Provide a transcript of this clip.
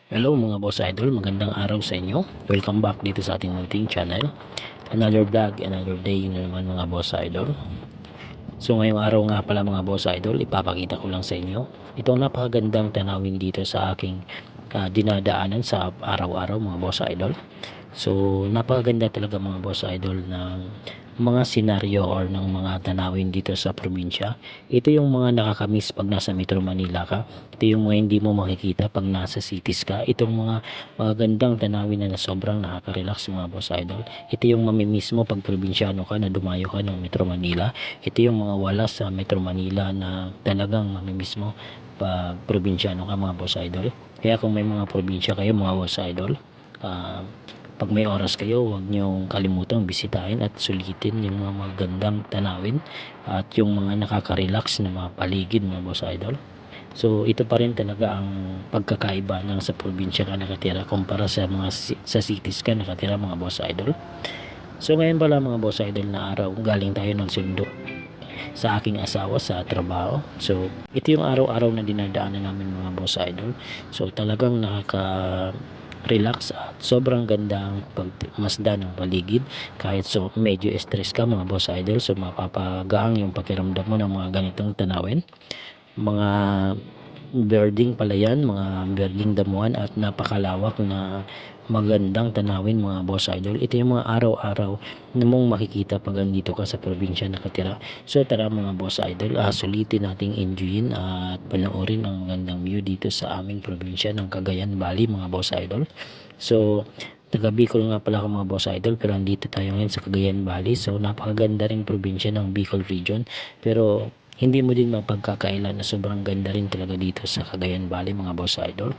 Hello mga boss idol, magandang araw sa inyo. Welcome back dito sa ating munting channel. Another vlog, another day na naman mga boss idol. So ngayong araw nga pala mga boss idol, ipapakita ko lang sa inyo itong napakagandang tanawin dito sa aking dinadaanan sa araw-araw mga boss idol. So napakaganda talaga mga boss idol ng mga senaryo or ng mga tanawin dito sa probinsya. Ito yung mga nakakamiss pag nasa Metro Manila ka. Ito yung mga hindi mo makikita pag nasa cities ka. Itong mga magagandang tanawin na sobrang nakaka-relax mga boss idol. Ito yung mamimiss mo pag probinsyano ka na dumayo ka ng Metro Manila. Ito yung mga wala sa Metro Manila na talagang mamimiss mo pag probinsyano ka mga boss idol. Kaya kung may mga probinsya kayo mga boss idol, pag may oras kayo, huwag niyong kalimutang bisitahin at sulitin yung mga magandang tanawin at yung mga nakaka-relax na mga paligid mga boss idol. So ito pa rin talaga ang pagkakaiba ng sa probinsya ka nakatira kumpara sa mga sa cities ka nakatira mga boss idol. So ngayon pala mga boss idol na araw galing tayo ng sundo sa aking asawa sa trabaho. So ito yung araw-araw na dinadaanan namin mga boss idol. So talagang relax at sobrang gandang pagmasdan ng paligid kahit so medyo stress ka mga boss idol. So mapapagaang yung pakiramdam mo ng mga ganitong tanawin, mga birding pala yan, mga birding damuhan at napakalawak na magandang tanawin mga boss idol. Ito yung mga araw-araw na mong makikita pag andito ka sa probinsya nakatira. So tara mga boss idol, sulitin nating enjoyin at panoorin ang magandang view dito sa aming probinsya ng Cagayan Valley mga boss idol. So taga Bicol nga pala ako mga boss idol, pero andito tayo ngayon sa Cagayan Valley. So napakaganda rin probinsya ng Bicol region, pero hindi mo din mapagkakailan na sobrang ganda rin talaga dito sa Cagayan Valley mga boss idol.